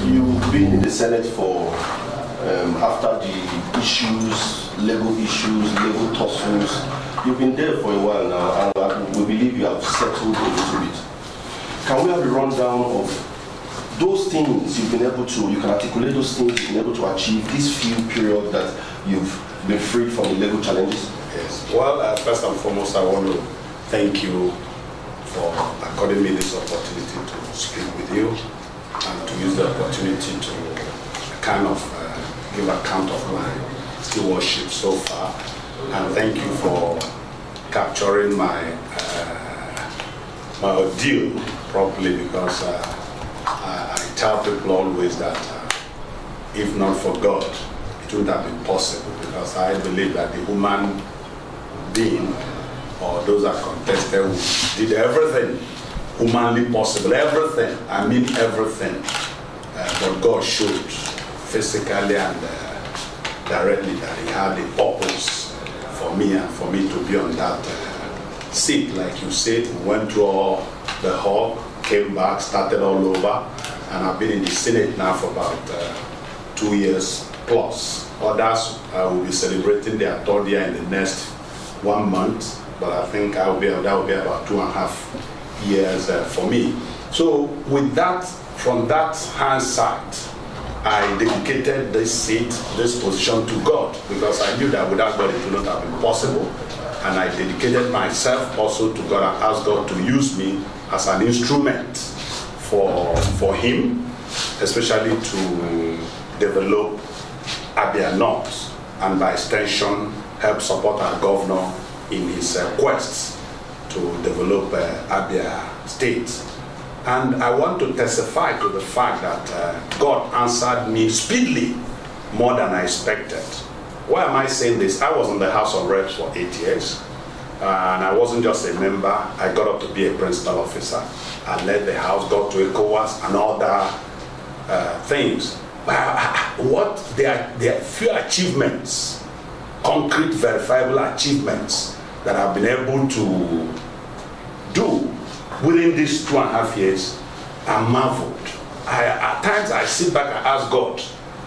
you've been in the Senate for, after the issues, legal tussles, you've been there for a while now, and we believe you have settled a little bit. Can we have a rundown of those things you've been able to, you can articulate those things you've been able to achieve this few period that you've been freed from the legal challenges? Yes. Well, first and foremost, I want to thank you for according me this opportunity to speak with you and to use the opportunity to kind of give account of my stewardship so far. And thank you for capturing my my ordeal properly, because I tell people always that if not for God, it wouldn't have been possible, because I believe that the human being or those that contested did everything humanly possible, everything, I mean everything, but God showed physically and directly that he had a purpose for me and for me to be on that seat. Like you said, we went through all the hall, came back, started all over, and I've been in the Senate now for about 2 years plus. Others will be celebrating their third year in the next 1 month, but I think that will be about 2.5 years for me. So with that, from that hindsight, I dedicated this seat, this position to God, because I knew that without God it would not have been possible. And I dedicated myself also to God and asked God to use me as an instrument for Him, especially to develop Abia North, and by extension help support our governor in his quest to develop Abia State. And I want to testify to the fact that God answered me speedily, more than I expected. Why am I saying this? I was in the House of Reps for 8 years, and I wasn't just a member. I got up to be a principal officer. I led the House, got to ECOWAS and other things. What there are few achievements, concrete, verifiable achievements that I've been able to do within these 2.5 years. I marveled. At times I sit back and ask God,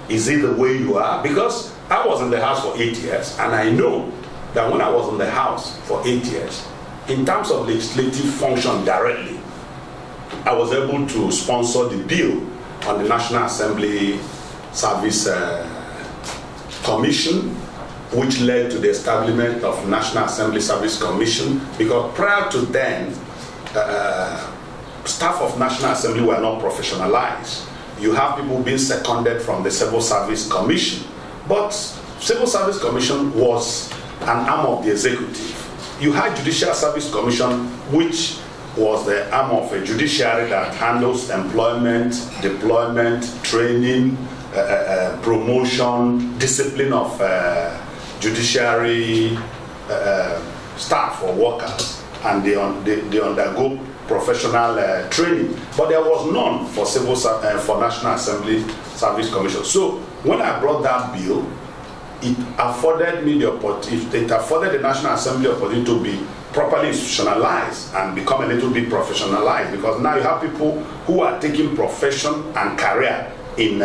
is it the way you are? Because I was in the House for 8 years, and I know that when I was in the House for 8 years, in terms of legislative function directly, I was able to sponsor the bill on the National Assembly Service Commission, which led to the establishment of National Assembly Service Commission, because prior to then, staff of National Assembly were not professionalized. You have people being seconded from the Civil Service Commission, but Civil Service Commission was an arm of the executive. You had Judicial Service Commission, which was the arm of a judiciary that handles employment, deployment, training, promotion, discipline of judiciary staff or workers, and they undergo professional training. But there was none for for National Assembly Service Commission. So when I brought that bill, it afforded me the opportunity. It afforded the National Assembly opportunity to be properly institutionalized and become a little bit professionalized, because now you have people who are taking profession and career in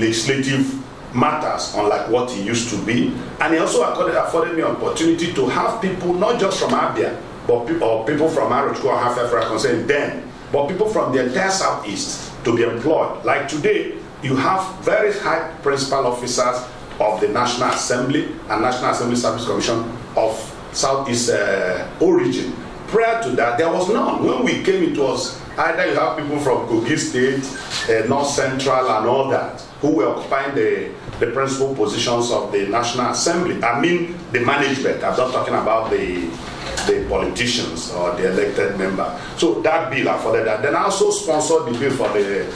legislative matters, unlike what it used to be. And it also afforded me opportunity to have people not just from Abia, but people from Arochukwu LGA then, but people from the entire Southeast to be employed. Like today, you have very high principal officers of the National Assembly and National Assembly Service Commission of Southeast origin. Prior to that, there was none. When we came, it was either you have people from Kogi State, North Central, and all that, who were occupying the principal positions of the National Assembly. I mean the management. I'm not talking about the politicians or the elected member. So that bill afforded that. Then I also sponsored the bill for the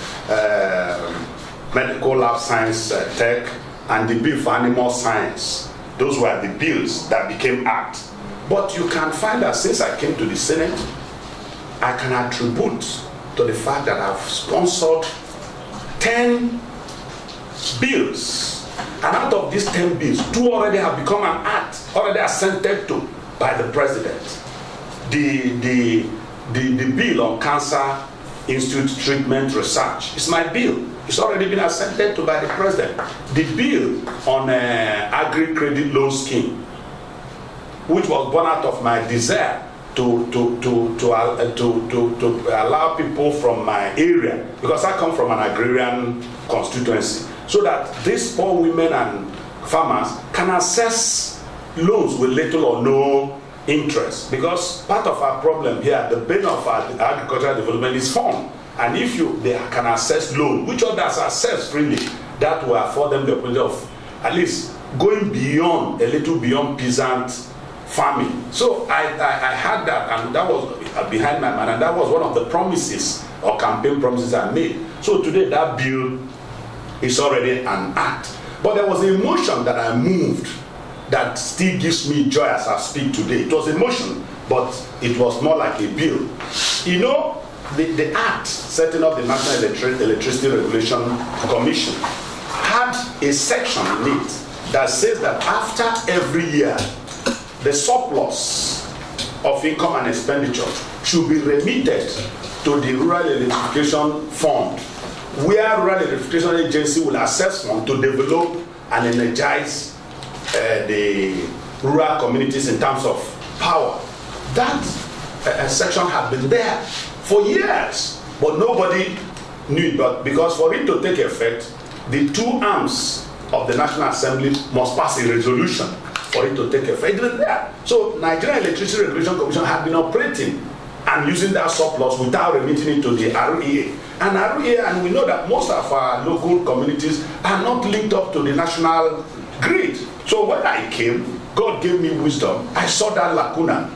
medical lab science tech and the bill for animal science. Those were the bills that became act. But you can find that since I came to the Senate, I can attribute to the fact that I've sponsored 10 bills. And out of these 10 bills, 2 already have become an act, already assented to by the president. The bill on cancer institute treatment research. It's my bill. It's already been accepted to by the president. The bill on agri-credit loan scheme, which was born out of my desire to allow people from my area, because I come from an agrarian constituency, so that these poor women and farmers can access loans with little or no interest. Because part of our problem here, the bane of our agricultural development is farm. And if they can access loan, which others access freely, that will afford them the opportunity of at least going beyond, a little beyond peasant farming. So I had that, and that was behind my mind, and that was one of the promises or campaign promises I made. So today that bill is already an act. But there was a motion that I moved that still gives me joy as I speak today. It was a motion, but it was more like a bill. You know, the act setting up the National Electricity Regulation Commission had a section in it that says that after every year, the surplus of income and expenditure should be remitted to the Rural Electrification Fund, where Rural Electrification Agency will access funds to develop and energize the rural communities in terms of power. That section had been there for years, but nobody knew it. But because for it to take effect, the two arms of the National Assembly must pass a resolution for it to take effect. It was there. So Nigerian Electricity Regulation Commission had been operating and using that surplus without remitting it to the REA. And REA, and we know that most of our local communities are not linked up to the national grid. So when I came, God gave me wisdom. I saw that lacuna,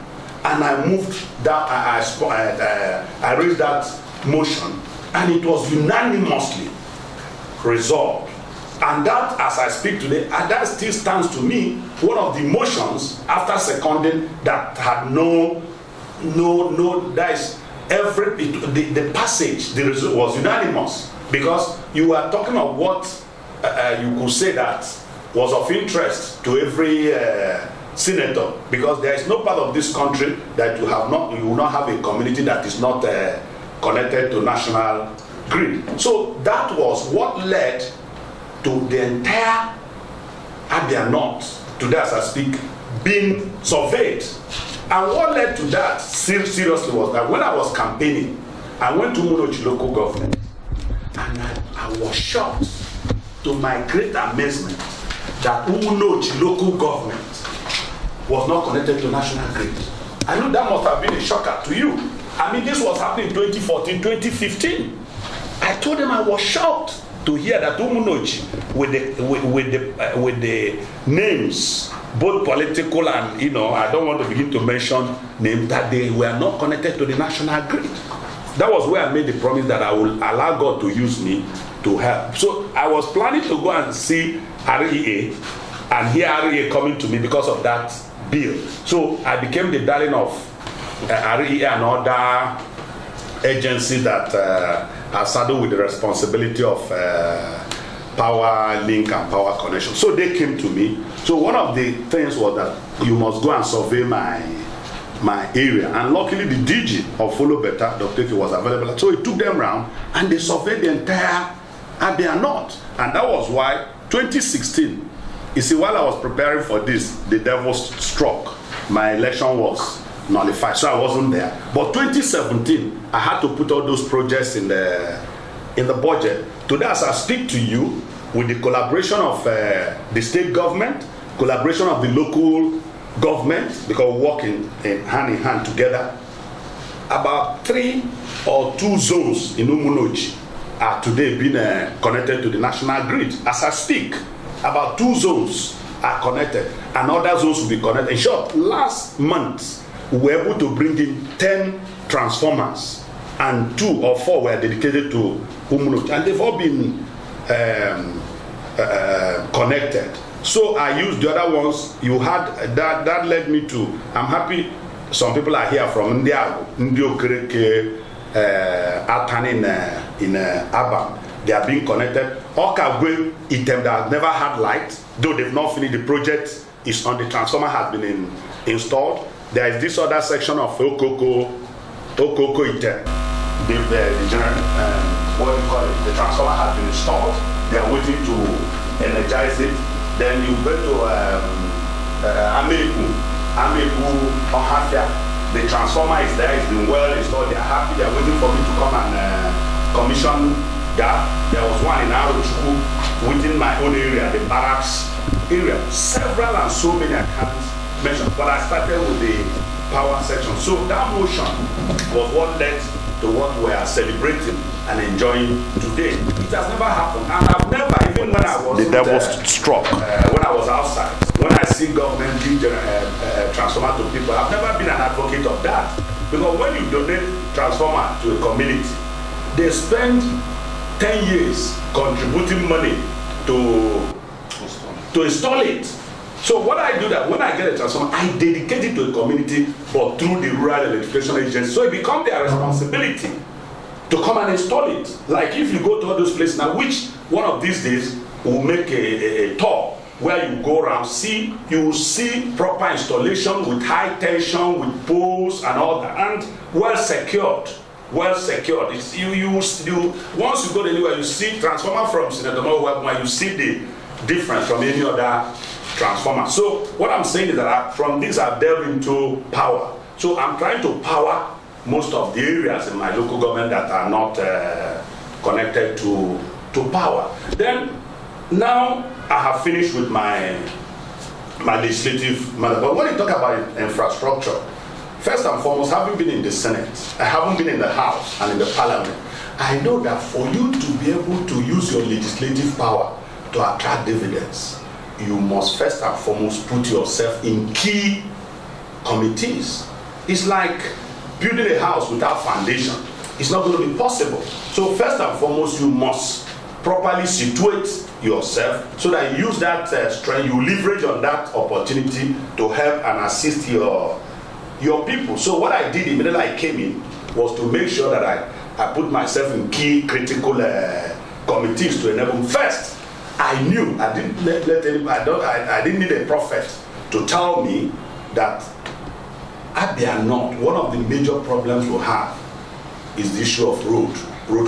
and I moved that. I raised that motion, and it was unanimously resolved. And that, as I speak today, and that still stands to me one of the motions after seconding that had that is the passage, the result was unanimous, because you are talking of what you could say that was of interest to every senator, because there is no part of this country that you will not have a community that is not connected to national grid. So that was what led to the entire Abia North, today as I speak, being surveyed. And what led to that seriously was that when I was campaigning, I went to Umunochi local government, and I was shocked, to my great amazement, that Umunochi local government was not connected to national grid. I know that must have been a shocker to you. I mean, this was happening in 2014, 2015. I told them I was shocked to hear that Umunochi, with the names, both political and, you know, I don't want to begin to mention names, that they were not connected to the national grid. That was where I made the promise that I will allow God to use me to help. So I was planning to go and see REA, and hear REA coming to me because of that bill. So I became the darling of REA and other agencies that are saddled with the responsibility of power link and power connection. So they came to me. So one of the things was that you must go and survey my area. And luckily the DG of Follow Better, Dr. Eke, was available. So he took them around and they surveyed the entire Abia North. And that was why 2016, you see, while I was preparing for this, the devil struck. My election was nullified, so I wasn't there. But 2017, I had to put all those projects in the budget. Today, as I speak to you, with the collaboration of the state government, collaboration of the local government, because we work in hand together, about 3 or 2 zones in Umunochi are today being connected to the national grid. As I speak, about 2 zones are connected, and other zones will be connected. In short, last month, we were able to bring in 10 transformers, and 2 or 4 were dedicated to Umunochi, and they've all been connected. So I used the other ones. You had that led me to, I'm happy some people are here from India, Atan in Abba. They are being connected. Okagwe, Item that has never had light, though they've not finished the project, is on the transformer, has been installed. There is this other section of Okoko Item the transformer has been installed. They are waiting to energize it. Then you go to Iroegbu Emenike. The transformer is there, it's been well installed. They are happy. They are waiting for me to come and commission that. There was one in Arochukwu within my own area, the barracks area. Several and so many I can't mention. But I started with the power section. So that motion was what led to what we are celebrating and enjoying today. It has never happened, and I've never, even when I was the devil's struck. When I was outside, when I see government give transformer to people, I've never been an advocate of that. Because when you donate transformer to a community, they spend 10 years contributing money to install it. So what I do that when I get a transformer, I dedicate it to a community, but through the rural electrification agency. So it becomes their responsibility to come and install it. Like if you go to all those places now, which one of these days will make a tour where you go around, you will see proper installation with high tension, with poles and all that, and well secured. Well secured. Once you go anywhere, you see transformer from Senator Mao Ohuabunwa, you see the difference from any other transformer. So what I'm saying is that from this I've delved into power. So I'm trying to power most of the areas in my local government that are not connected to power. Then now I have finished with my legislative matter. But when you talk about infrastructure, first and foremost, having been in the Senate, I haven't been in the House and in the Parliament, I know that for you to be able to use your legislative power to attract dividends, you must first and foremost put yourself in key committees. It's like building a house without foundation. It's not going to be possible. So first and foremost, you must properly situate yourself so that you use that strength, you leverage on that opportunity to help and assist your people. So what I did immediately I came in was to make sure that I put myself in key critical committees to enable. First, I knew, I didn't let anybody, I didn't need a prophet to tell me that Abia North, one of the major problems we have is the issue of road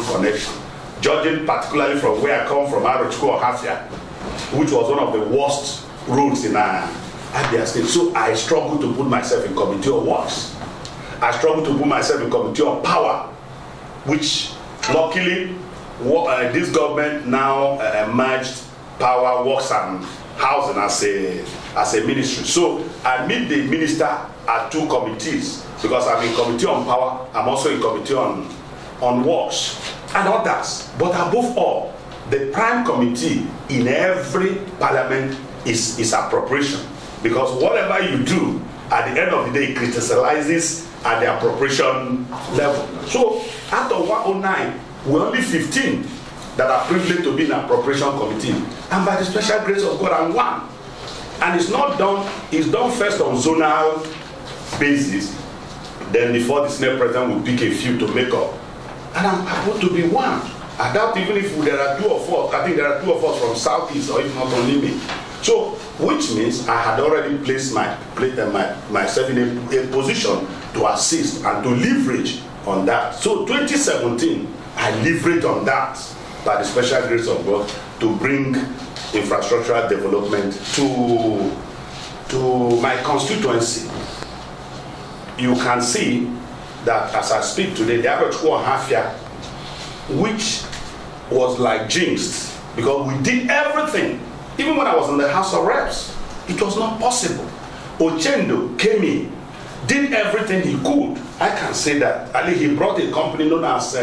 connection. Judging particularly from where I come from, Arochukwu LGA, which was one of the worst roads in Abia State. So I struggled to put myself in committee of works. I struggled to put myself in committee of power, which luckily this government now merged power, works and housing as a ministry. So I meet the minister at two committees because I'm in committee on power, I'm also in committee on works and others. But above all, the prime committee in every parliament is appropriation, because whatever you do at the end of the day it crystallizes at the appropriation level. So out of 109, we're only 15 that are privileged to be in an appropriation committee, and by the special grace of God I'm one. And it's not done, it's done first on zonal basis, then before the Senate President will pick a few to make up. And I'm about to be one. I doubt even if there are two of us, I think there are two of us from Southeast, or if not only me. So, which means I had already placed myself in a position to assist and to leverage on that. So 2017, I leveraged on that by the special grace of God to bring infrastructural development to my constituency. You can see that as I speak today, the Arochukwu LGA, which was like jinxed, because we did everything. Even when I was in the House of Reps, it was not possible. Ochendo came in, did everything he could. I can say that. Ali, he brought a company known as,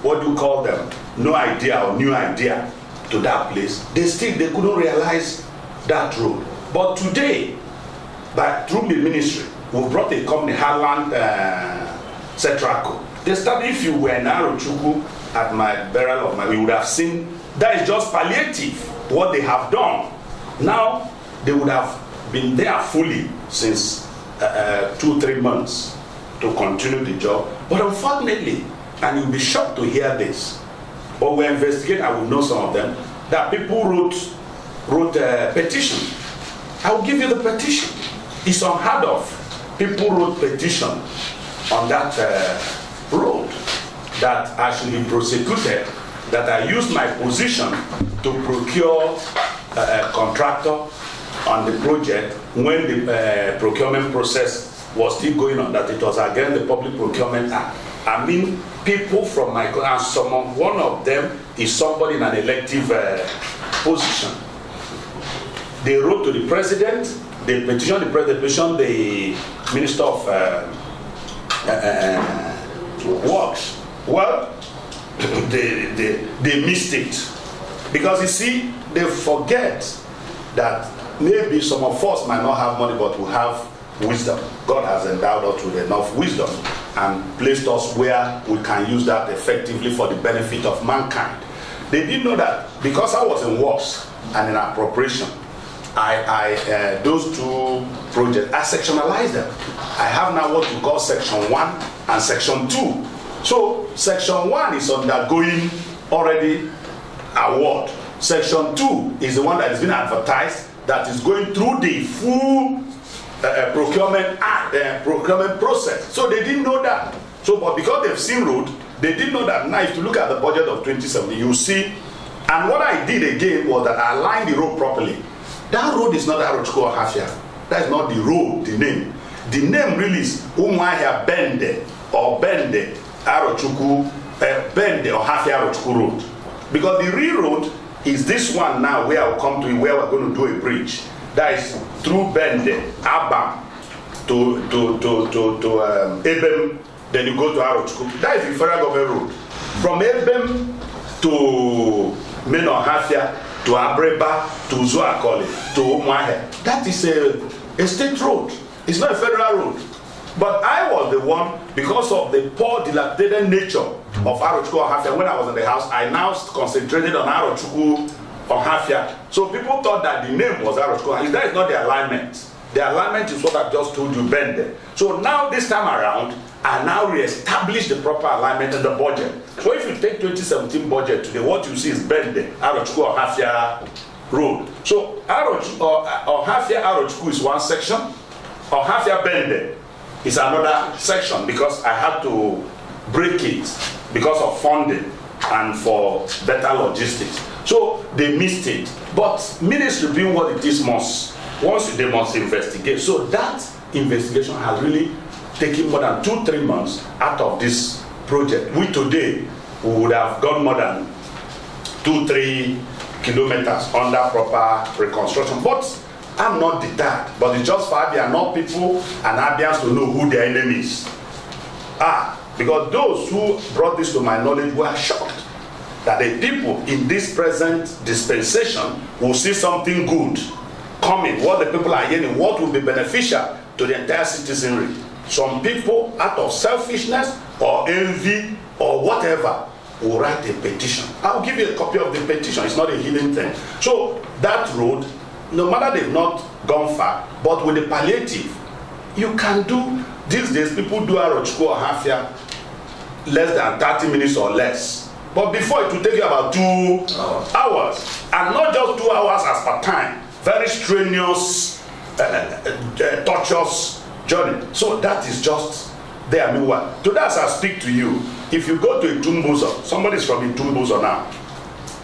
what do you call them? No Idea or New Idea to that place. They couldn't realize that road. But today, through the ministry, we brought a company, Harland Cetraco. They started, if you were in Arochukwu at my burial of you would have seen, that is just palliative, what they have done. Now, they would have been there fully since 2-3 months to continue the job. But unfortunately, and you'll be shocked to hear this, but we're investigating, I will know some of them, that people wrote a petition. I will give you the petition. It's unheard of. People wrote petition on that road. that I should be prosecuted, that I used my position to procure a contractor on the project when the procurement process was still going on, that it was against the Public Procurement Act. I mean, people from my country, and one of them is somebody in an elective position. They wrote to the president, they petitioned the president, petitioned the Minister of Works. Well, they missed it. Because you see, they forget that maybe some of us might not have money, but we have wisdom. God has endowed us with enough wisdom and placed us where we can use that effectively for the benefit of mankind. They didn't know that because I was in works and in appropriation, those two projects, I sectionalized them. I have now what we call Section 1 and Section 2. So Section 1 is undergoing already award. Section 2 is the one that is being advertised, that is going through the full procurement process. So they didn't know that. So, but because they've seen road, they didn't know that. Now, if you look at the budget of 2017, you see. And what I did again was that I aligned the road properly. That road is not Arochukwu Ohafia. That is not the road, the name. The name really is Umuahia Bende or Bende Arochukwu Bende Ohafia Arochukwu Road. Because the real road is this one now where I'll come to, where we're going to do a bridge. That is through Bende, Abia to Ebem, then you go to Arochukwu. That is the federal government road. From Ebem to Ohafia, to Abreba, to UKO NKOLE, to Umuahia. That is a state road. It's not a federal road. But I was the one, because of the poor, dilapidated nature of Arochukwu Ohafia, when I was in the house, I now concentrated on Arochukwu Ohafia. So people thought that the name was Arochukwu Ohafia. That is not the alignment. The alignment is what I just told you, Bende. So now this time around, I now re-establish the proper alignment in the budget. So if you take 2017 budget today, what you see is Bende, Arochukwu Ohafia Road. So Ohafia Arochukwu is one section. Ohafia Bende is another section, because I had to break it because of funding and for better logistics. So they missed it. But ministry being what it is once they must investigate. So that investigation has really taken more than 2-3 months out of this project. We today would have gone more than 2-3 kilometers under proper reconstruction. But I'm not deterred, but it's just for Abia, not people and Abians to know who their enemies are. Because those who brought this to my knowledge were shocked that the people in this present dispensation will see something good coming, what the people are hearing, what will be beneficial to the entire citizenry. Some people, out of selfishness or envy or whatever, will write a petition. I'll give you a copy of the petition. It's not a hidden thing. So that road, no matter they've not gone far, but with the palliative, you can do, these days people do Arochukwu Ohafia less than 30 minutes or less. But before, it will take you about 2 hours. And not just 2 hours as per time. Very strenuous, torturous journey. So that is just there. Meanwhile, to that as I speak to you, if you go to Itumbuzo, somebody's from Itumbuzo now,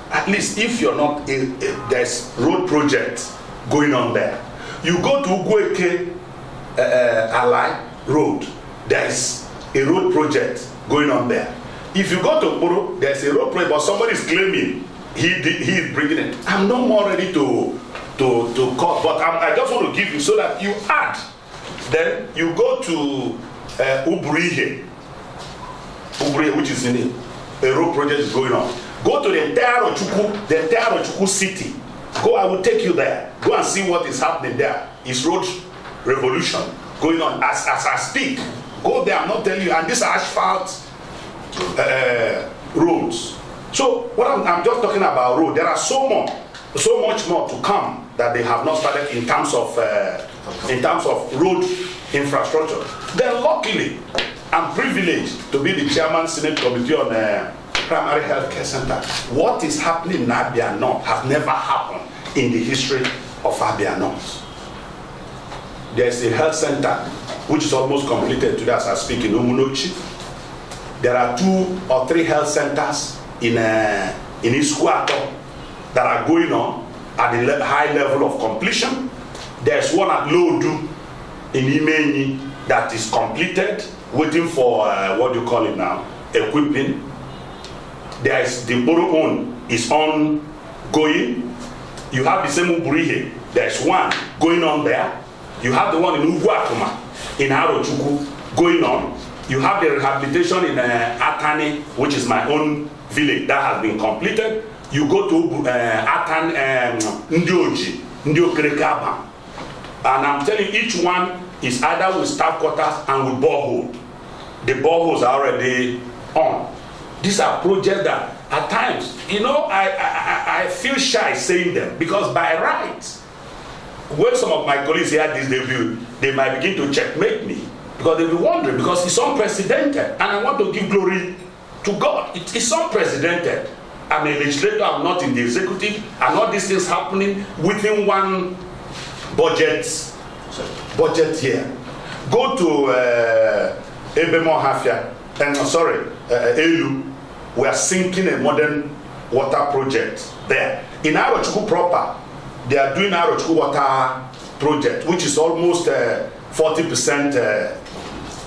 at least if you're not, there's road project going on there. You go to UKO NKOLE Road, there's a road project going on there. If you go to Buru, there's a road project, but somebody's claiming he is bringing it. I'm not more ready to cut, but I just want to give you so that you add. Then you go to Uburihe, which is in it. A road project is going on. Go to the entire Arochukwu city. Go, I will take you there. Go and see what is happening there. It's road revolution going on as I speak. Go there, I'm not telling you. And these are asphalt roads. So what I'm just talking about road. There are so much more to come that they have not started in terms of road infrastructure. Then luckily, I'm privileged to be the chairman Senate Committee on Primary Health Care Center. What is happening in Abia North has never happened in the history of Abia North. There's a health center which is almost completed today as I speak in Umunochi. There are 2 or 3 health centers in Isquato that are going on at the high level of completion. There's one at Lodu in Imeni that is completed, waiting for what do you call it now? Equipping. There's the Boro one is ongoing. You have the same Uburihe. There's one going on there. You have the one in Uguakuma, in Arochukwu, going on. You have the rehabilitation in Atani, which is my own village, that has been completed. You go to Ndioji, Ndiokerekaba. And I'm telling you, each one is either with staff quarters and with borehole. The boreholes are already on. These are projects that at times, you know, I feel shy saying them, because by right, when some of my colleagues hear this, they might begin to checkmate me, because they'll be wondering, because it's unprecedented, and I want to give glory to God. It's unprecedented. I'm a legislator, I'm not in the executive, and all these things happening within one budget year. Go to Elu. We are sinking a modern water project there. In Arochukwu proper, they are doing Arochukwu water project, which is almost 40%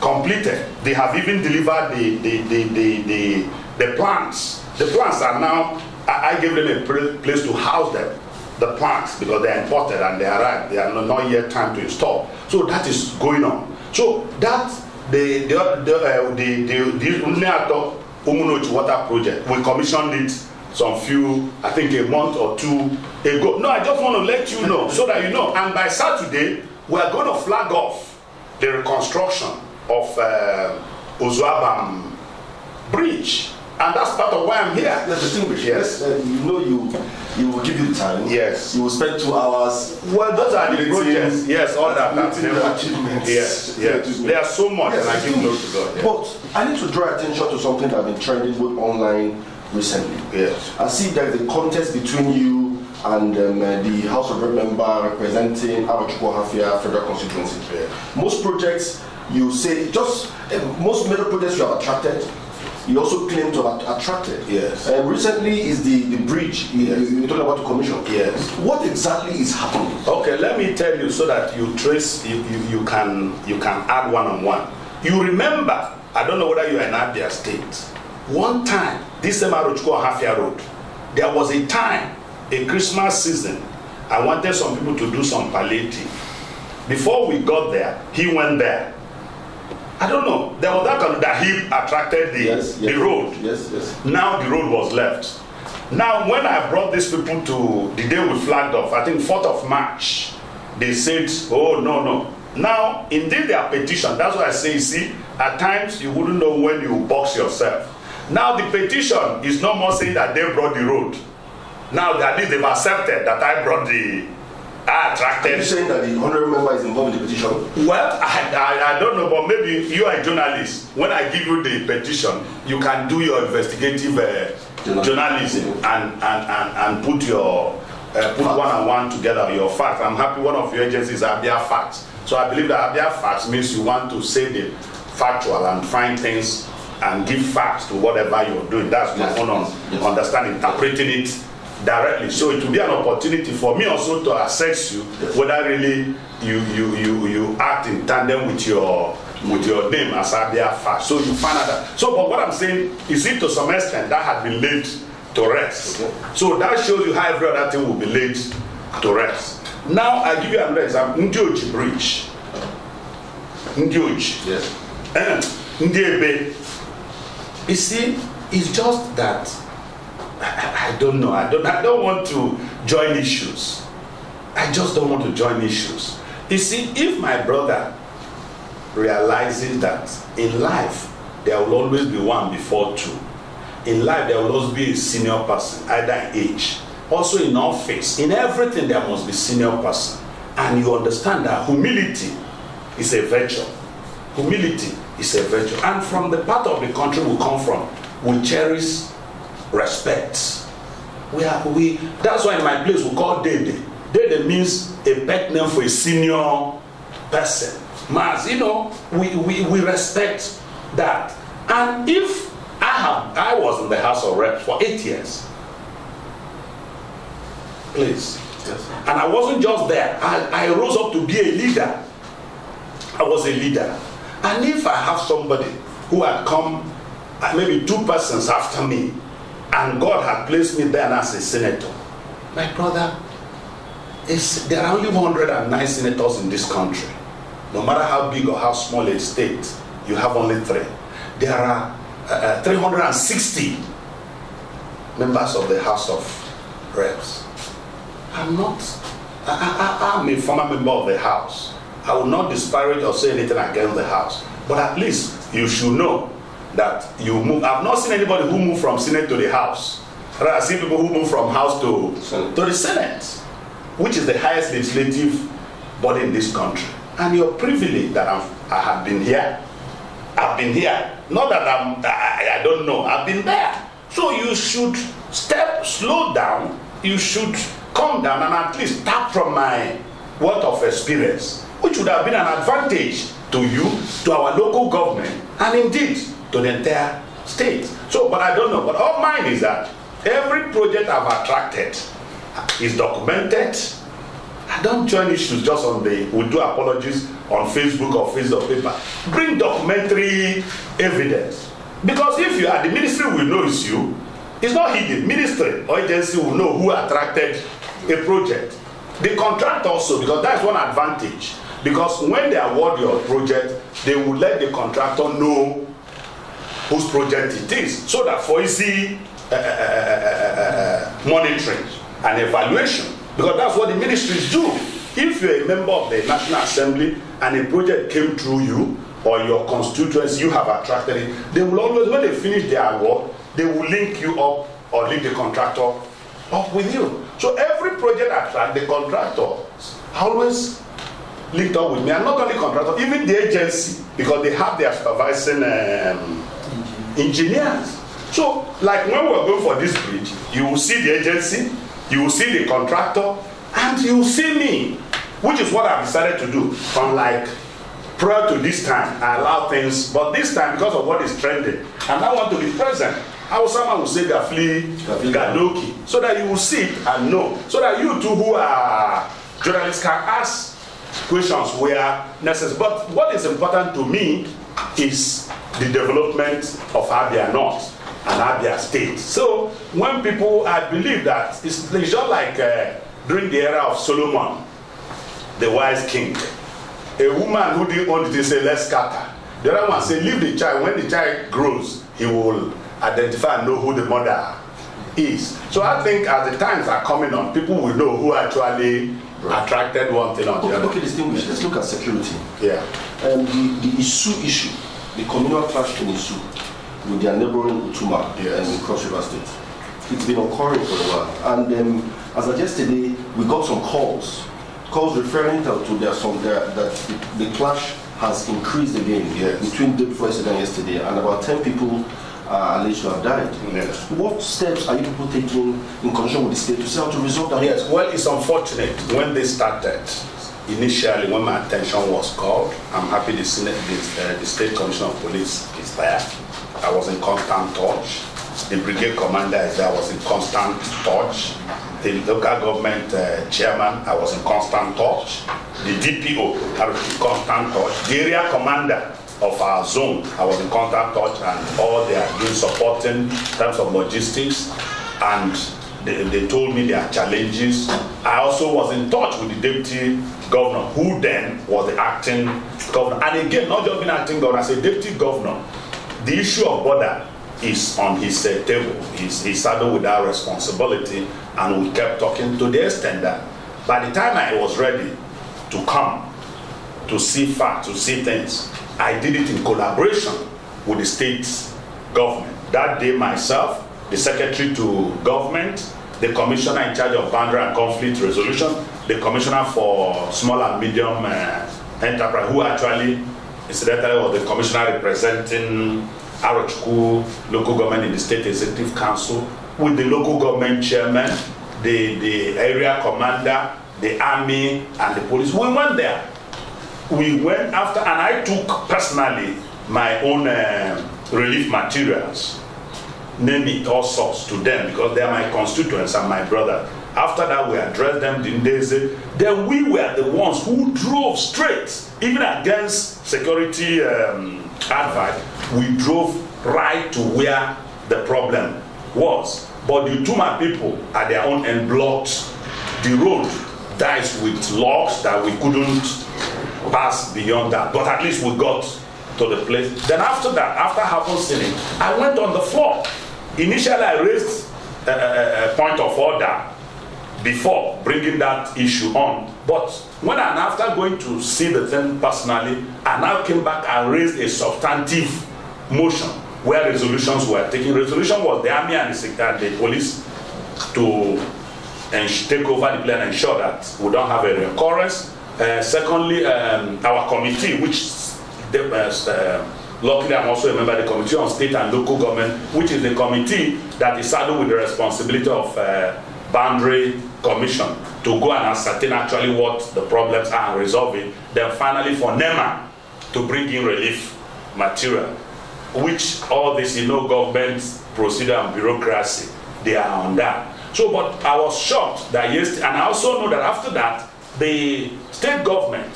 completed. They have even delivered the plants. The plants are now, I gave them a place to house them, the plants, because they are imported and they arrived. They are not yet time to install. So that is going on. So that the Uneato Umunochi water project, we commissioned it some few, I think a month or 2 ago. No, I just want to let you know, so that you know. And by Saturday, we are going to flag off the reconstruction of Ozuabam Bridge. And that's part of why I'm here. Yes, distinguished. Yes. You know you will give you time. Yes. You will spend 2 hours. Well, those are the projects. Yes, all that. Achievements. Yes, yes. There are so much, yes, and I give glory to God. Yes. But I need to draw attention to something that has been trending both online recently. Yes. I see that the contest between you and the House of Rep member representing Arochukwu Federal Constituency. Yes. Most projects you say, most major projects you have attracted, you also claim to have attracted. Yes. Recently is the bridge. Yes. You're talking about the commission. Yes. What exactly is happening? Okay, let me tell you so that you trace, you can add one on one. You remember, I don't know whether you are in Abia State. One time, this same Arochukwu Road, there was a time, a Christmas season, I wanted some people to do some palliative. Before we got there, he went there. I don't know. There was that he attracted the road. Yes. Now the road was left. Now when I brought these people to the day we flagged off, I think 4th of March, they said, oh, no. Now, indeed their petition, that's why I say, see, at times you wouldn't know when you box yourself. Now the petition is no more saying that they brought the road. Now at least they've accepted that I attracted. Are you saying that the honorable member is involved in the petition? Well, I don't know, but maybe you are a journalist. When I give you the petition, you can do your investigative journalism and put your one-on-one together, your facts. I'm happy one of your agencies is Abia Facts. So I believe that Abia Facts means you want to say the factual and find things and give facts to whatever you're doing. That's my own understanding, interpreting it directly. So it will be an opportunity for me also to assess you whether really you act in tandem with your name as Abia Facts. So you find out that. So but what I'm saying is, it to some extent that had been laid to rest. Okay. So that shows you how every other thing will be laid to rest. Now I give you another example. Ndioji Bridge. Ndioji. Yes. Ndiebe. You see, it's just that I don't know. I don't want to join issues. I just don't want to join issues. You see, if my brother realizes that in life there will always be one before two. In life there will always be a senior person, either in age, also in office, in everything there must be senior person. And you understand that humility is a virtue. Humility is a virtue. And from the part of the country we come from, we cherish respect. That's why in my place we call Dede. Dede means a pet name for a senior person. Mas, you know, we respect that. And if I was in the House of Reps for 8 years, please. Yes. And I wasn't just there. I rose up to be a leader. I was a leader. And if I have somebody who had come, maybe 2 persons after me, and God had placed me there as a senator, my brother, there are only 109 senators in this country. No matter how big or how small a state, you have only 3. There are 360 members of the House of Reps. I'm a former member of the House. I will not disparage or say anything against the House. But at least you should know that you move. I've not seen anybody who moved from Senate to the House. I've seen people who move from House to the Senate, which is the highest legislative body in this country. And you're privileged that I have been here. I've been here. Not that I don't know. I've been there. So you should slow down. You should come down and at least tap from my wealth of experience, which would have been an advantage to you, to our local government, and indeed to the entire state. So, but I don't know. But all mine is that every project I've attracted is documented. I don't join issues just on we do apologies on Facebook or Facebook paper. Bring documentary evidence. Because if you are, the ministry will know it's you. It's not hidden. Ministry or agency will know who attracted a project. The contract also, because that's one advantage. Because when they award your project, they will let the contractor know whose project it is, so that for easy monitoring and evaluation. Because that's what the ministries do. If you're a member of the National Assembly and a project came through you or your constituency, you have attracted it, they will always, when they finish their award, they will link you up or link the contractor up with you. So every project I track, the contractor always linked up with me. And not only contractor, even the agency, because they have their supervising engineers. So, like when we're going for this bridge, you will see the agency, you will see the contractor, and you will see me, which is what I've decided to do. Unlike prior to this time, I allow things, but this time, because of what is trending, and I want to be present. How someone will say Gafli, Gadoki, so that you will see it and know, so that you too who are journalists can ask questions where necessary. But what is important to me is the development of Abia North and Abia State. So when people, I believe that it's just like during the era of Solomon, the wise king, a woman who didn't want to say let's scatter. The other one said leave the child. When the child grows, he will identify and know who the mother is. So I think as the times are coming on, people will know who actually attracted one thing or the other. Okay, distinguished. Let's look at security. Yeah. The issue, the communal clash in Isu with their neighboring Utuma and Cross River State. It's been occurring for a while. And as of yesterday, we got some calls referring to that the clash has increased again between day before yesterday and yesterday, and about 10 people are alleged to have died. Yes. What steps are you people taking in conjunction with the state to see how to resolve that? Yes, well, it's unfortunate. When they started, initially, when my attention was called, I'm happy the State Commissioner of Police is there. I was in constant touch. The brigade commander is there. I was in constant touch. The local government chairman, I was in constant touch. The DPO, I was in constant touch. The area commander of our zone, I was in constant touch, and all they are doing supporting in terms of logistics, and they told me their challenges. I also was in touch with the deputy governor, who then was the acting governor. And again, not just being acting governor, as a deputy governor, the issue of border is on his table. He's saddled with that responsibility, and we kept talking to the extent that by the time I was ready to come to see facts, to see things, I did it in collaboration with the state government. That day myself, the secretary to government, the commissioner in charge of boundary and conflict resolution, the commissioner for small and medium enterprise, who actually incidentally was the commissioner representing Arochukwu local government in the state executive council, with the local government chairman, the area commander, the army, and the police. We went there. We went after, and I took personally my own relief materials, name it, all sorts to them, because they are my constituents and my brother. After that, we addressed them, didn't they say? Then we were the ones who drove straight, even against security advice, we drove right to where the problem was. But the Utuma people at their own end blocked the road, dice with locks that we couldn't pass beyond that. But at least we got to the place. Then after that, after having seen it, I went on the floor. Initially, I raised a point of order before bringing that issue on. But when and after going to see the thing personally, I now came back and raised a substantive motion where resolutions were taken. Resolution was the army and the police to take over the place and ensure that we don't have a recurrence. Secondly, our committee, which luckily I'm also a member of the Committee on State and Local Government, which is the committee that is saddled with the responsibility of Boundary Commission to go and ascertain actually what the problems are and resolve it. Then finally for NEMA to bring in relief material, which all this, government procedure and bureaucracy, they are on that. So, but I was shocked that yesterday, and I also know that after that, the state government,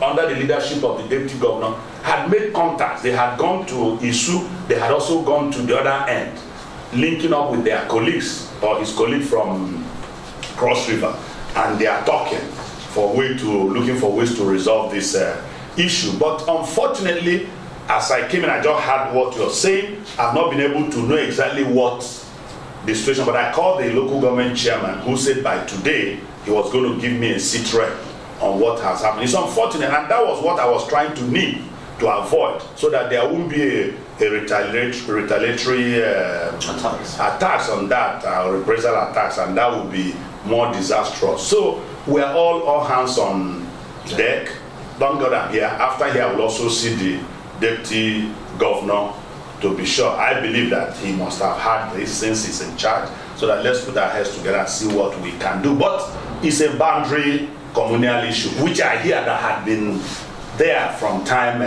under the leadership of the deputy governor, had made contacts. They had gone to Isu, they had also gone to the other end, linking up with their colleagues, or his colleague from Cross River, and they are talking looking for ways to resolve this issue. But unfortunately, as I came in, I just heard what you're saying. I've not been able to know exactly what the situation, but I called the local government chairman who said by today he was going to give me a sit rep on what has happened. It's unfortunate, and that was what I was trying to avoid, so that there won't be a retaliatory attacks on that, reprisal attacks, and that would be more disastrous. So we're all hands on deck. Don't go down here. After here, I will also see the deputy governor to be sure. I believe that he must have had this since he's in charge, so that let's put our heads together and see what we can do. But it's a boundary communal issue, which I hear that had been there from time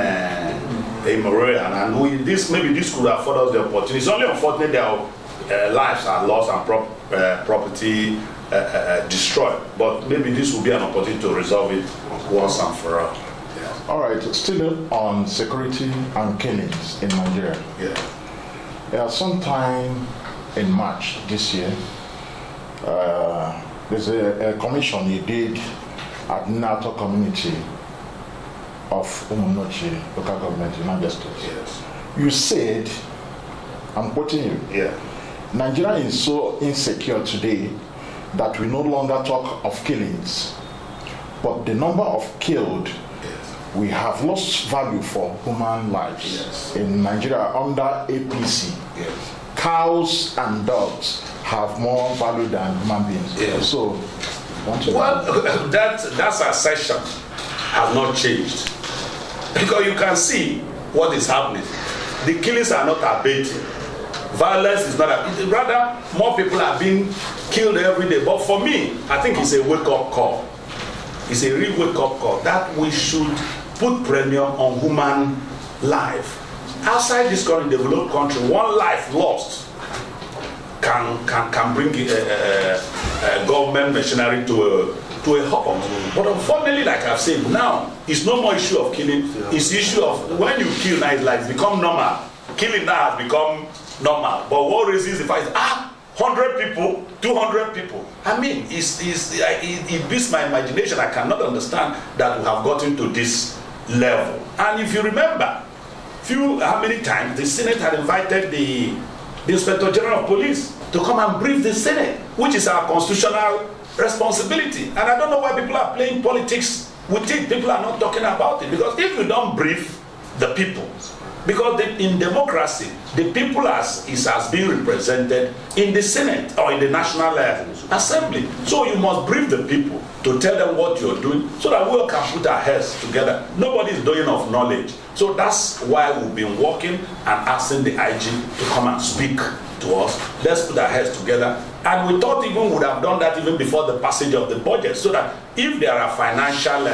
immemorial, and maybe this could afford us the opportunity. It's only unfortunate their lives are lost and property destroyed, but maybe this will be an opportunity to resolve it once and for all. Yeah. All right, still on security and killings in Nigeria. Yeah. Sometime in March this year, there's a commission you did at NATO community of Umunochi local government in Abia State. Yes. You said, I'm quoting you, yeah, Nigeria is so insecure today that we no longer talk of killings, but the number of killed, yes, we have lost value for human lives. Yes. In Nigeria under APC. yes, Cows and dogs have more value than human beings. Yes. So, that assertion has not changed, because you can see what is happening. The killings are not abating. Violence is not abating. Rather, more people are being killed every day. But for me, I think it's a wake-up call. It's a real wake-up call that we should put premium on human life. Outside this country, developed country, one life lost can bring a government machinery to a halt. But unfortunately, like I've said, now it's no more issue of killing. It's issue of when you kill now, it's like become normal. Killing now has become normal. But what raises the fight is 100 people, 200 people. I mean, it beats my imagination. I cannot understand that we have gotten to this level. And if you remember, how many times the Senate had invited the Inspector General of Police to come and brief the Senate, which is our constitutional responsibility. And I don't know why people are playing politics with it. People are not talking about it, because if you don't brief the people, because in democracy, the people has been represented in the Senate or in the National Assembly. So you must brief the people to tell them what you're doing, so that we all can put our heads together. Nobody is doing of knowledge. So that's why we've been working and asking the IG to come and speak to us. Let's put our heads together. And we thought even we would have done that even before the passage of the budget, so that if there are financial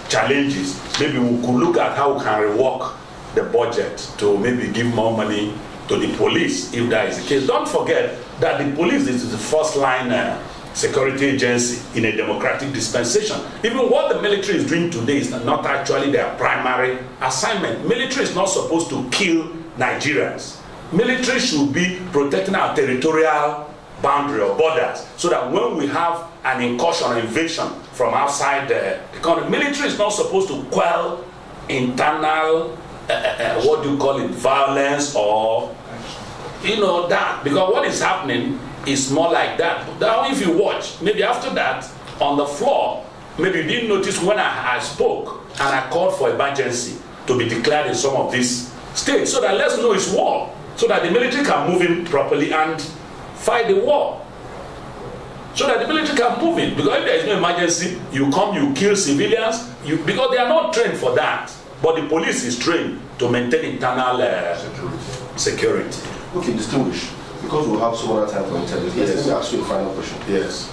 challenges, maybe we could look at how we can rework the budget to maybe give more money to the police, if that is the case. Don't forget that the police is the first line security agency in a democratic dispensation. Even what the military is doing today is not actually their primary assignment. Military is not supposed to kill Nigerians. Military should be protecting our territorial boundary or borders, so that when we have an incursion or invasion from outside the country, military is not supposed to quell internal what do you call it, violence, or that, because what is happening is more like that. Now if you watch, maybe after that on the floor, maybe you didn't notice when I spoke and I called for emergency to be declared in some of these states, so that let's know it's war, so that the military can move in properly and fight the war, so that the military can move in. Because if there is no emergency, you come, you kill civilians, because they are not trained for that. But the police is trained to maintain internal security. Okay, distinguished. Because we have so much time for interviews, yes, let me ask you a final question. Yes.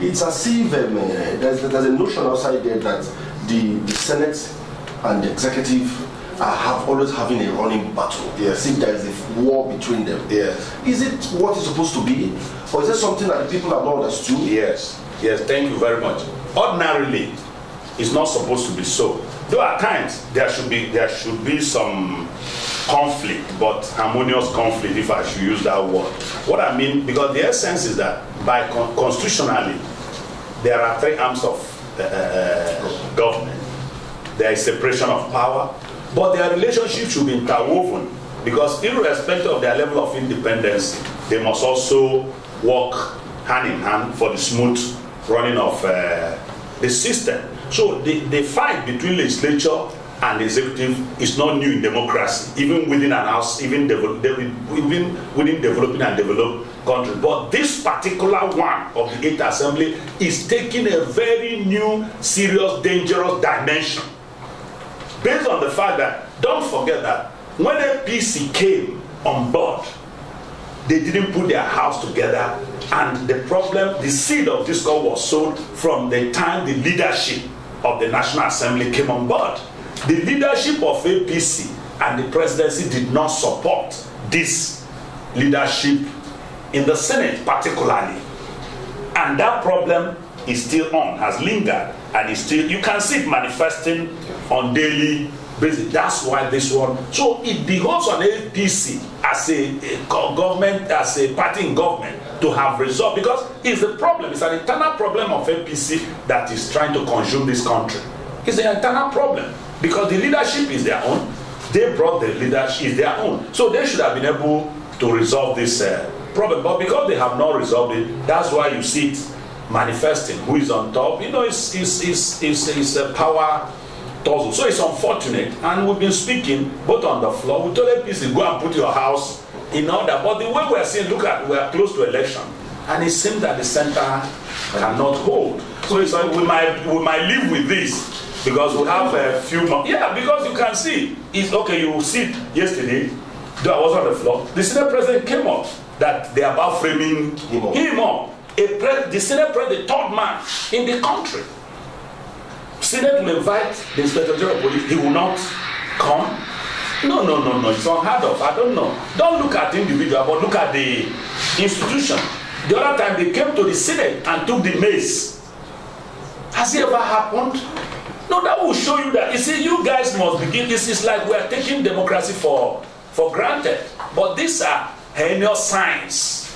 It's as if there's a notion outside there that the Senate and the executive have always having a running battle. Yes. As if there is a war between them. Yes. Is it what it's supposed to be? Or is it something that the people have not understood? Yes. Yes, thank you very much. Ordinarily, it's not supposed to be so. Though at times there should be some conflict, but harmonious conflict, if I should use that word. What I mean, because the essence is that by constitutionally, there are three arms of government. There is separation of power, but their relationship should be interwoven, because irrespective of their level of independence, they must also work hand in hand for the smooth running of the system. So the fight between legislature and executive is not new in democracy, even within an house, even within developing and developed countries. But this particular one of the 8th Assembly is taking a very new, serious, dangerous dimension. Based on the fact that, don't forget that when APC came on board, they didn't put their house together, and the problem, the seed of discord was sowed from the time the leadership of the National Assembly came on board. The leadership of APC and the presidency did not support this leadership in the Senate particularly. And that problem is still on, has lingered, and is still, you can see it manifesting on daily basis. That's why this one, so it behoves on APC as a government, as a party in government, to have resolved, because it's a problem, it's an internal problem of APC that is trying to consume this country. It's an internal problem, because the leadership is their own, they brought the leadership, is their own, so they should have been able to resolve this problem. But because they have not resolved it, that's why you see it manifesting. Who is on top? It's a power tussle. So it's unfortunate, and we've been speaking both on the floor. We told APC, go and put your house in order. But the way we're seeing, look at, we're close to election, and it seems that the center cannot hold. So it's like we might live with this, because we have a few months. Yeah, because you can see, it's okay. You see it yesterday. I was on the floor. The Senate president came up that they are about framing him up. The Senate president, the 3rd man in the country. Senate will invite the Inspector General of Police. He will not come. No. It's unheard of. I don't know. Don't look at the individual, but look at the institution. The other time they came to the Senate and took the mace. Has it ever happened? No, that will show you that. You see, you guys must begin. This is like we are taking democracy for granted. But these are heinous signs.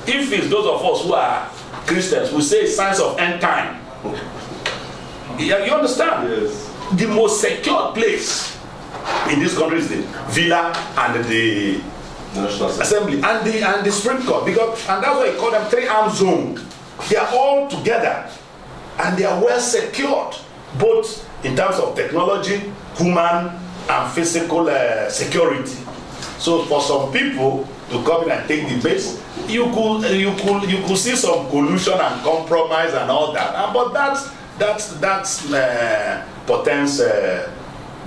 If it's those of us who are Christians, we say signs of end time. You understand? Yes. The most secure place in this country is the Villa and the National Assembly and the Supreme Court, because, and that's why you call them 3-arm zone. They are all together and they are well secured, both in terms of technology, human and physical security. So for some people to come in and take the base, you could see some collusion and compromise and all that. But that's portends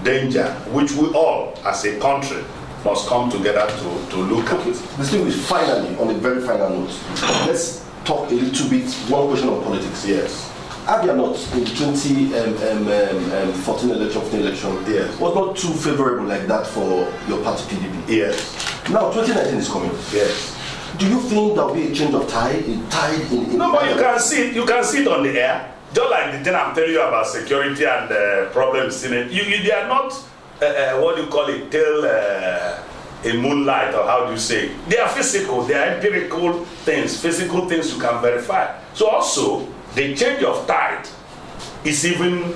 danger, which we all, as a country, must come together to look at. Distinguished, finally, on a very final note, let's talk a little bit, one question on politics. Yes. Abia North in 2014 election Yes. was not too favorable like that for your party PDP. Yes. Now 2019 is coming. Yes. Do you think there will be a change of tide? No, but you can see it on the air. Just like the thing I'm telling you about security and problems in it. They are not what do you call it, in moonlight, or how do you say? They are physical, they are empirical things, physical things you can verify. So also, the change of tide is even,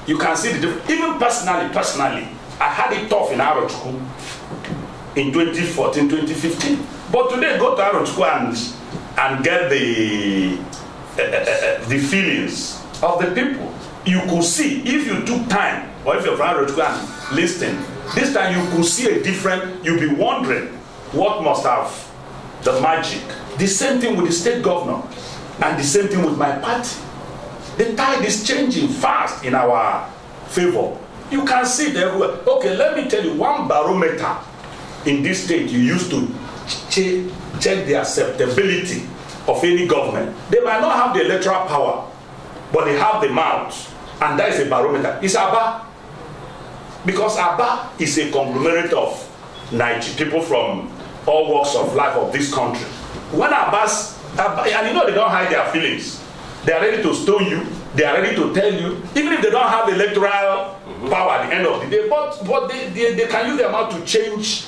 you can see the difference. Even personally, I had it tough in Arochukwu in 2014, 2015. But today, go to Arochukwu and get the feelings of the people. You could see, if you took time, or if you're from Arochukwu and listening, this time you could see a different, you'll be wondering what must have the magic. The same thing with the state governor, and the same thing with my party. The tide is changing fast in our favor. You can see it everywhere. Okay, let me tell you, one barometer in this state you used to check the acceptability of any government. They might not have the electoral power, but they have the mouth, and that is a barometer. It's Aba. Because Aba is a conglomerate of Nigerian people from all walks of life of this country. When Aba, and you know they don't hide their feelings. They are ready to stone you. They are ready to tell you, even if they don't have electoral power at the end of the day, but they can use their mouth to change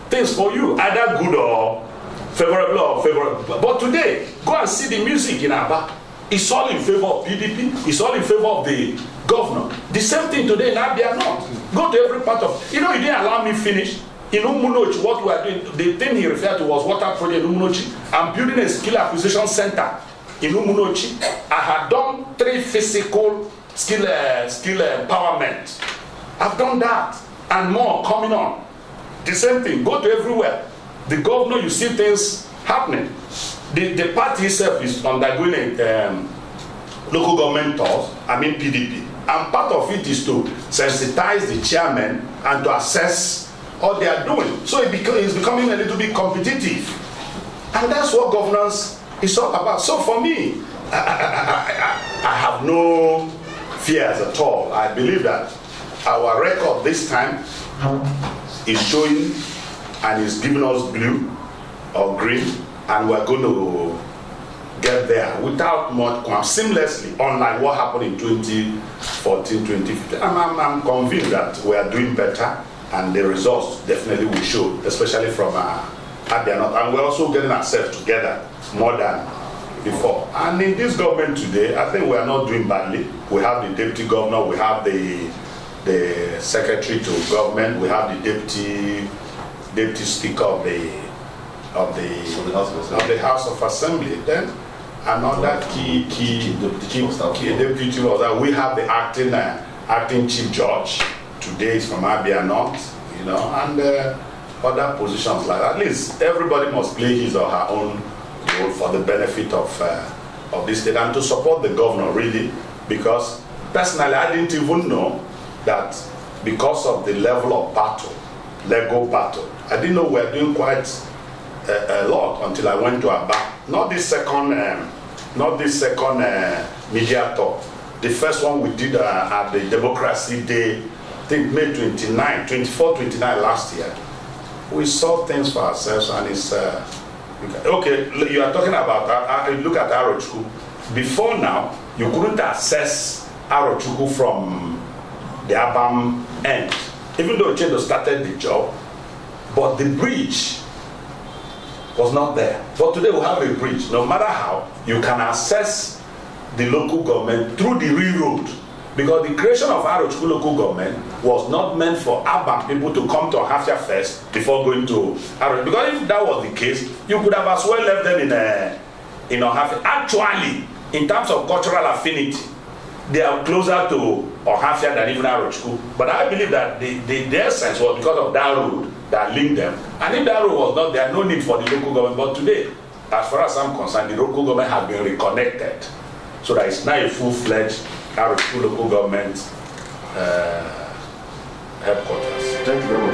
things for you, either good or favorable. But today, go and see the music in Aba. It's all in favor of PDP. It's all in favor of the governor. The same thing today in Abia North. Go to every part of, you know, you didn't allow me finish. In Umunochi, what we are doing, the thing he referred to was water project in Umunochi. I'm building a skill acquisition center in Umunochi. I had done 3 physical skill empowerment. I've done that and more coming on. The same thing, go to everywhere. The governor, you see things happening. The party itself is undergoing local government tours, PDP. And part of it is to sensitize the chairman and to assess what they are doing. So it's becoming a little bit competitive. And that's what governance is all about. So for me, I have no fears at all. I believe that our record this time is showing and is giving us blue or green, and we're going to get there without much seamlessly, unlike what happened in 2014, 2015. I'm convinced that we are doing better, and the results definitely will show, especially from Abia North. And we're also getting ourselves together more than before. And in this government today, I think we are not doing badly. We have the deputy governor, we have the secretary to government, we have the deputy speaker of the House of Assembly. Then another key deputy was that we have the acting chief judge. Today is from Abia North, you know, and other positions like that. At least everybody must play his or her own role for the benefit of this state and to support the governor, really, because personally I didn't even know that because of the level of battle, legal battle, I didn't know we were doing quite a lot until I went to Aba. Not this second media talk. The first one we did at the Democracy Day, I think May 24, 29 last year. We saw things for ourselves, and it's okay. You are talking about look at Arochukwu. Before now, you couldn't access Arochukwu from the Abam end, even though Chedo started the job, but the bridge was not there. But today we have a bridge. No matter how, you can access the local government through the railroad, because the creation of Arochukwu local government was not meant for Abam people to come to Ohafia first before going to Arochukwu. Because if that was the case, you could have as well left them in Ohafia. Actually, in terms of cultural affinity, they are closer to Ohafia than even Arochukwu. But I believe that the essence was because of that road that linked them. And if that road was not there, no need for the local government. But today, as far as I'm concerned, the local government has been reconnected. So that it's now a full-fledged Arochukwu local government headquarters. Thank you very much.